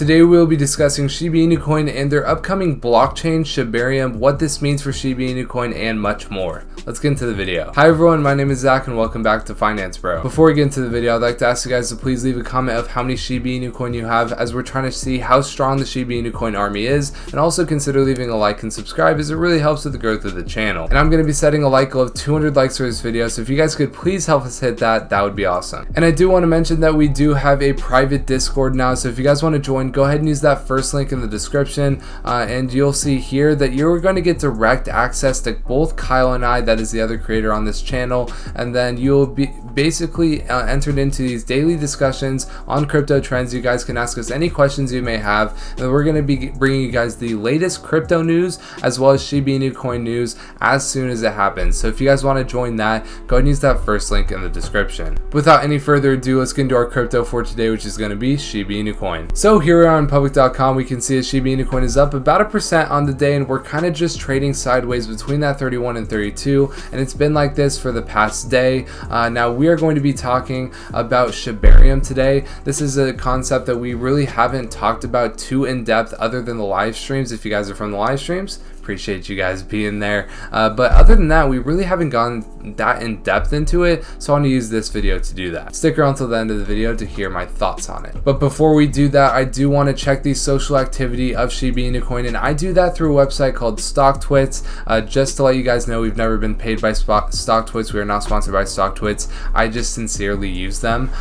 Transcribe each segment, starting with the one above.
Today we'll be discussing Shiba Inu Coin and their upcoming blockchain, Shibarium, what this means for Shiba Inu Coin, and much more. Let's get into the video. Hi everyone, my name is Zach and welcome back to Finance Bro. Before we get into the video, I'd like to ask you guys to please leave a comment of how many Shiba Inu Coin you have, as we're trying to see how strong the Shiba Inu Coin army is, and also consider leaving a like and subscribe as it really helps with the growth of the channel. And I'm going to be setting a like goal of 200 likes for this video, so if you guys could please help us hit that, that would be awesome. And I do want to mention that we do have a private Discord now, so if you guys want to join, go ahead and use that first link in the description, and you'll see here that you're going to get direct access to both Kyle and I, that is the other creator on this channel, and then you'll be basically entered into these daily discussions on crypto trends. You guys can ask us any questions you may have, and we're going to be bringing you guys the latest crypto news as well as Shiba Inu Coin news as soon as it happens. So if you guys want to join that, go ahead and use that first link in the description. Without any further ado, let's get into our crypto for today, which is going to be Shiba Inu Coin. So here we are on public.com. We can see that Shiba Inu Coin is up about 1% on the day, and we're kind of just trading sideways between that 31 and 32, and it's been like this for the past day. Now we are going to be talking about Shibarium today. This is a concept that we really haven't talked about too in depth other than the live streams. If you guys are from the live streams, appreciate you guys being there, but other than that, we really haven't gone that in depth into it, so I want to use this video to do that. Stick around till the end of the video to hear my thoughts on it. But before we do that, I do want to check the social activity of Shiba Inu Coin, and I do that through a website called StockTwits. Just to let you guys know, we've never been paid by StockTwits. We are not sponsored by StockTwits. I just sincerely use them,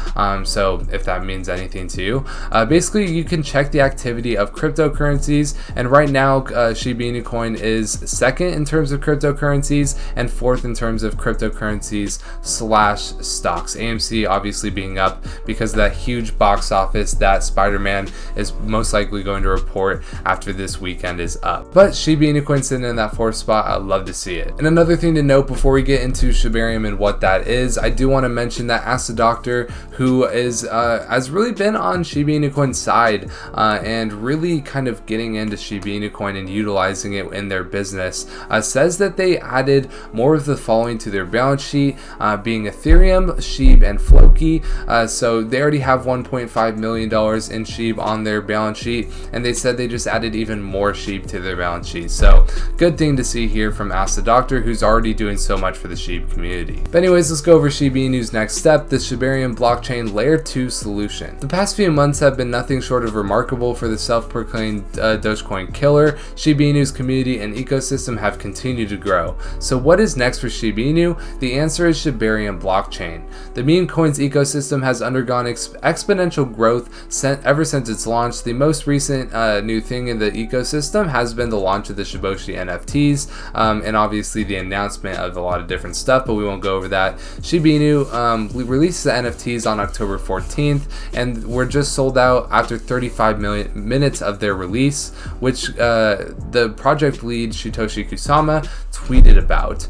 so if that means anything to you, basically you can check the activity of cryptocurrencies, and right now Shiba Inu Coin is second in terms of cryptocurrencies and fourth in terms of cryptocurrencies slash stocks. AMC obviously being up because of that huge box office that Spider-Man is most likely going to report after this weekend is up. But Shiba Inu Coin sitting in that fourth spot, I'd love to see it. And another thing to note before we get into Shibarium and what that is, I do want to mention that Ask the Doctor, who is has really been on Shiba Inu Coin's side and really kind of getting into Shiba Inu Coin and utilizing it in their business, says that they added more of the following to their balance sheet, being Ethereum, Shib, and Floki. So they already have $1.5 million in Shib on their balance sheet, and they said they just added even more Shib to their balance sheet. So good thing to see here from Ask the Doctor, who's already doing so much for the Shib community. But anyways, let's go over Shiba Inu's next step, the Shibarium Blockchain Layer 2 solution. The past few months have been nothing short of remarkable for the self-proclaimed Dogecoin killer. Shiba Inu's community and ecosystem have continued to grow. So what is next for Shiba Inu? The answer is Shibarium Blockchain. The meme coins ecosystem has undergone exponential growth ever since its launch. The most recent new thing in the ecosystem has been the launch of the Shiboshi NFTs, and obviously the announcement of a lot of different stuff, but we won't go over that. Shiba Inu released the NFTs on October 14th, and were just sold out after 35 minutes of their release, which the project lead Satoshi Kusama tweeted about.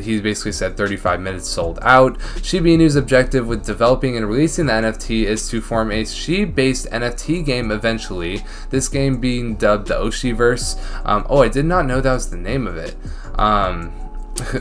He basically said 35 minutes sold out. Shiba Inu's objective with developing and releasing the NFT is to form a Shib-based NFT game eventually, this game being dubbed the Oshiverse. Oh, I did not know that was the name of it.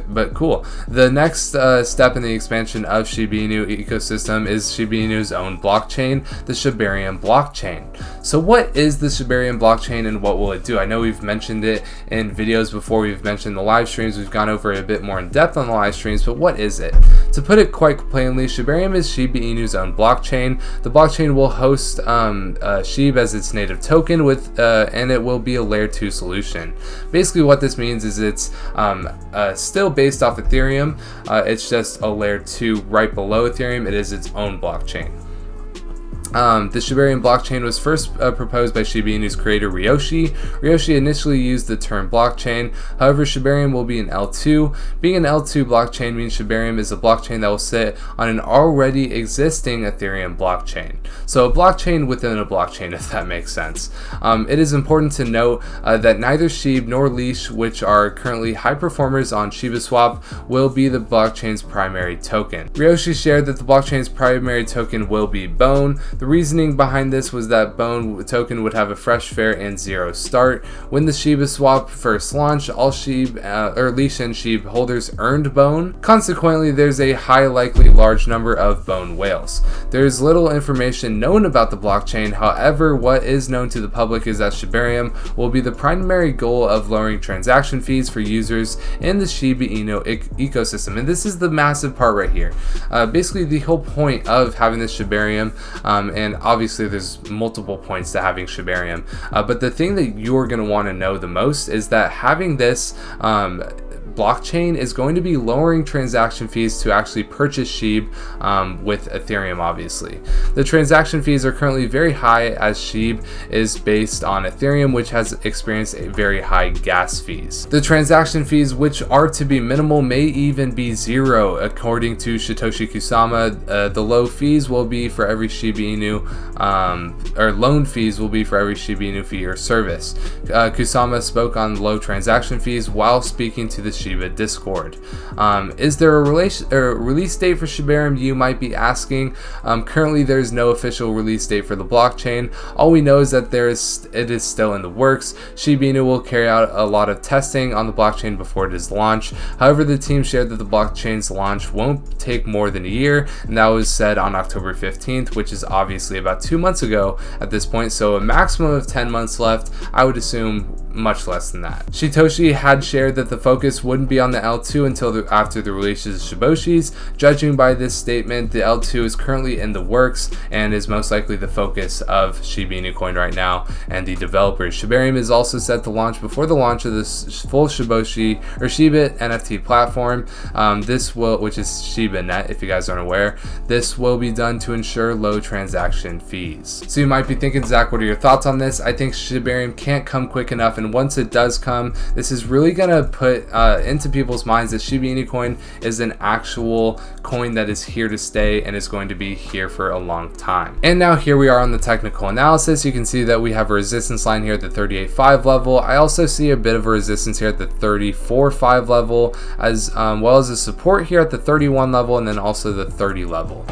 But cool. The next step in the expansion of Shiba Inu ecosystem is Shiba Inu's own blockchain, the Shibarium Blockchain. So what is the Shibarium Blockchain and what will it do? I know we've mentioned it in videos before, we've mentioned the live streams, we've gone over it a bit more in depth on the live streams, but what is it? To put it quite plainly, Shibarium is Shiba Inu's own blockchain. The blockchain will host Shib as its native token and it will be a layer 2 solution. Basically what this means is it's still based off Ethereum, it's just a layer 2 right below Ethereum. It is its own blockchain. The Shibarium blockchain was first proposed by Shiba Inu's creator Ryoshi. Ryoshi initially used the term blockchain, however Shibarium will be an L2. Being an L2 blockchain means Shibarium is a blockchain that will sit on an already existing Ethereum blockchain. So a blockchain within a blockchain, if that makes sense. It is important to note that neither Shib nor Leash, which are currently high performers on ShibaSwap, will be the blockchain's primary token. Ryoshi shared that the blockchain's primary token will be Bone. The reasoning behind this was that Bone token would have a fresh, fair, and zero start. When the Shiba swap first launched, all Shib or Leash and Shib holders earned Bone. Consequently, there's a high likely large number of Bone whales. There's little information known about the blockchain. However, what is known to the public is that shibarium will be the primary goal of lowering transaction fees for users in the Shiba Inu ecosystem. And this is the massive part right here. Basically, the whole point of having this shibarium, and obviously there's multiple points to having shibarium, but the thing that you're going to want to know the most is that having this blockchain is going to be lowering transaction fees to actually purchase Shib with Ethereum, obviously. The transaction fees are currently very high as Shib is based on Ethereum, which has experienced a very high gas fees. The transaction fees, which are to be minimal, may even be zero according to Satoshi Kusama. The low fees will be for every Shiba Inu, or loan fees will be for every Shiba Inu fee or service. Kusama spoke on low transaction fees while speaking to the Shiba Discord. Is there a release date for Shibarium, you might be asking? Currently there's no official release date for the blockchain. All we know is that it is still in the works. Shiba Inu will carry out a lot of testing on the blockchain before it is launched. However, the team shared that the blockchain's launch won't take more than a year, and that was said on October 15th, which is obviously about 2 months ago at this point, so a maximum of 10 months left. I would assume much less than that. Shitoshi had shared that the focus wouldn't be on the L2 until after the release of Shiboshis. Judging by this statement, the L2 is currently in the works and is most likely the focus of Shiba Inu Coin right now and the developers. Shibarium is also set to launch before the launch of this full Shiboshi or Shiba NFT platform. Which is ShibaNet, if you guys aren't aware. This will be done to ensure low transaction fees. So you might be thinking, Zach, what are your thoughts on this? I think Shibarium can't come quick enough, and once it does come, this is really gonna put into people's minds that Shiba Inu Coin is an actual coin that is here to stay and is going to be here for a long time. And now here we are on the technical analysis. You can see that we have a resistance line here at the 38.5 level. I also see a bit of a resistance here at the 34.5 level, as well as a support here at the 31 level, and then also the 30 level.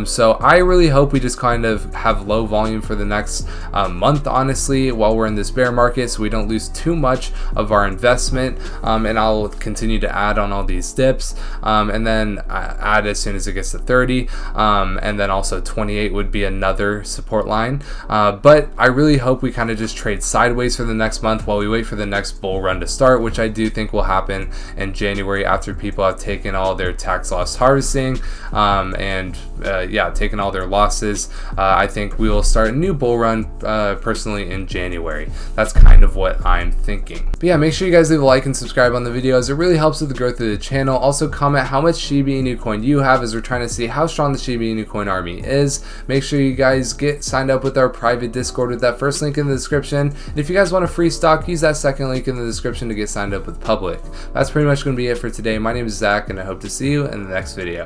So I really hope we just kind of have low volume for the next month, honestly, while we're in this bear market, so we don't lose too much of our investment. And I'll continue to add on all these dips, and then add as soon as it gets to 30, and then also 28 would be another support line. But I really hope we kind of just trade sideways for the next month while we wait for the next bull run to start, which I do think will happen in January after people have taken all their tax loss harvesting, and taken all their losses. I think we will start a new bull run personally in January. That's kind of what I'm thinking. But yeah, make sure you guys leave a like and subscribe on the videos. It really helps with the growth of the channel. Also comment how much Shiba Inu Coin you have, as we're trying to see how strong the Shiba Inu Coin army is. Make sure you guys get signed up with our private Discord with that first link in the description. And if you guys want a free stock, use that second link in the description to get signed up with public. That's pretty much going to be it for today. My name is Zach, and I hope to see you in the next video.